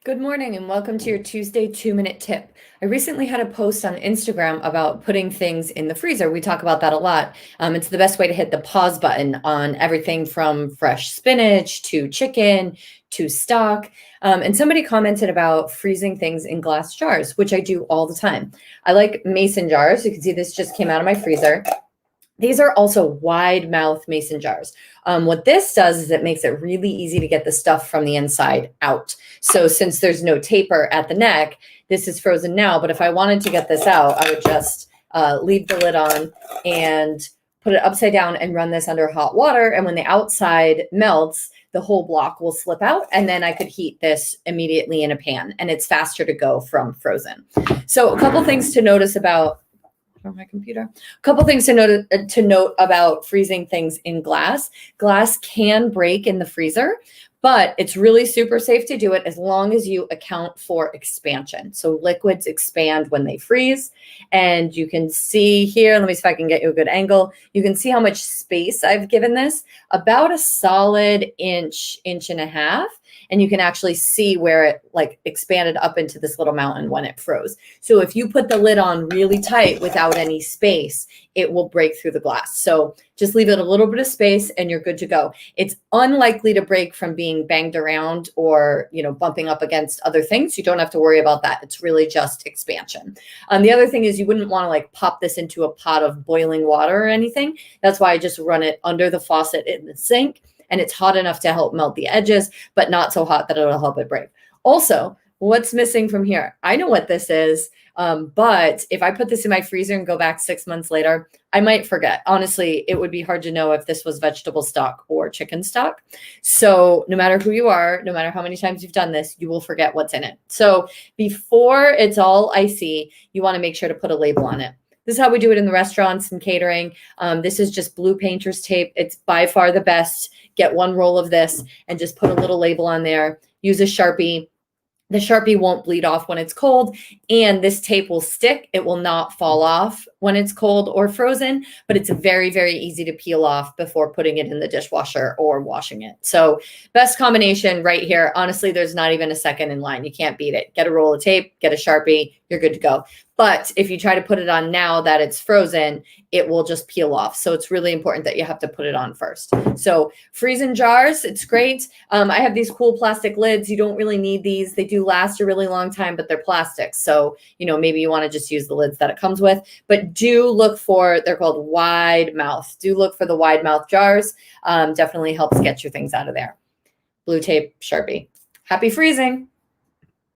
Good morning and welcome to your Tuesday 2-minute tip. I recently had a post on Instagram about putting things in the freezer. We talk about that a lot. It's the best way to hit the pause button on everything from fresh spinach to chicken to stock. And somebody commented about freezing things in glass jars, which I do all the time. I like mason jars. You can see this just came out of my freezer. These are also wide mouth mason jars. What this does is it makes it really easy to get the stuff from the inside out. So since there's no taper at the neck, this is frozen now, but if I wanted to get this out, I would just leave the lid on and put it upside down and run this under hot water. And when the outside melts, the whole block will slip out, and then I could heat this immediately in a pan, and it's faster to go from frozen. So a couple things to notice about on my computer. A couple things to note about freezing things in glass. Glass can break in the freezer, but it's really super safe to do it as long as you account for expansion. So liquids expand when they freeze. And you can see here, let me see if I can get you a good angle. You can see how much space I've given this, about a solid inch, inch and a half. And you can actually see where it like expanded up into this little mountain when it froze. So if you put the lid on really tight without any space, it will break through the glass. So just leave it a little bit of space and you're good to go. It's unlikely to break from being banged around or, bumping up against other things. You don't have to worry about that. It's really just expansion. The other thing is you wouldn't want to like pop this into a pot of boiling water or anything. That's why I just run it under the faucet in the sink. And it's hot enough to help melt the edges, but not so hot that it'll help it break. Also, what's missing from here? I know what this is, but if I put this in my freezer and go back 6 months later, I might forget. Honestly, it would be hard to know if this was vegetable stock or chicken stock. So no matter who you are, no matter how many times you've done this, you will forget what's in it. So before it's all icy, you want to make sure to put a label on it. This is how we do it in the restaurants and catering. This is just blue painter's tape. It's by far the best. Get one roll of this and just put a little label on there. Use a Sharpie. The Sharpie won't bleed off when it's cold, and this tape will stick. It will not fall off when it's cold or frozen, but it's very, very easy to peel off before putting it in the dishwasher or washing it. So best combination right here. Honestly, there's not even a second in line. You can't beat it. Get a roll of tape, get a Sharpie, you're good to go. But if you try to put it on now that it's frozen, it will just peel off. So it's really important that you have to put it on first. So freeze in jars, it's great. I have these cool plastic lids. You don't really need these. They do last a really long time, but they're plastic. So, maybe you want to just use the lids that it comes with. But do look for, they're called wide mouth. Do look for the wide mouth jars. Definitely helps get your things out of there. Blue tape, Sharpie. Happy freezing.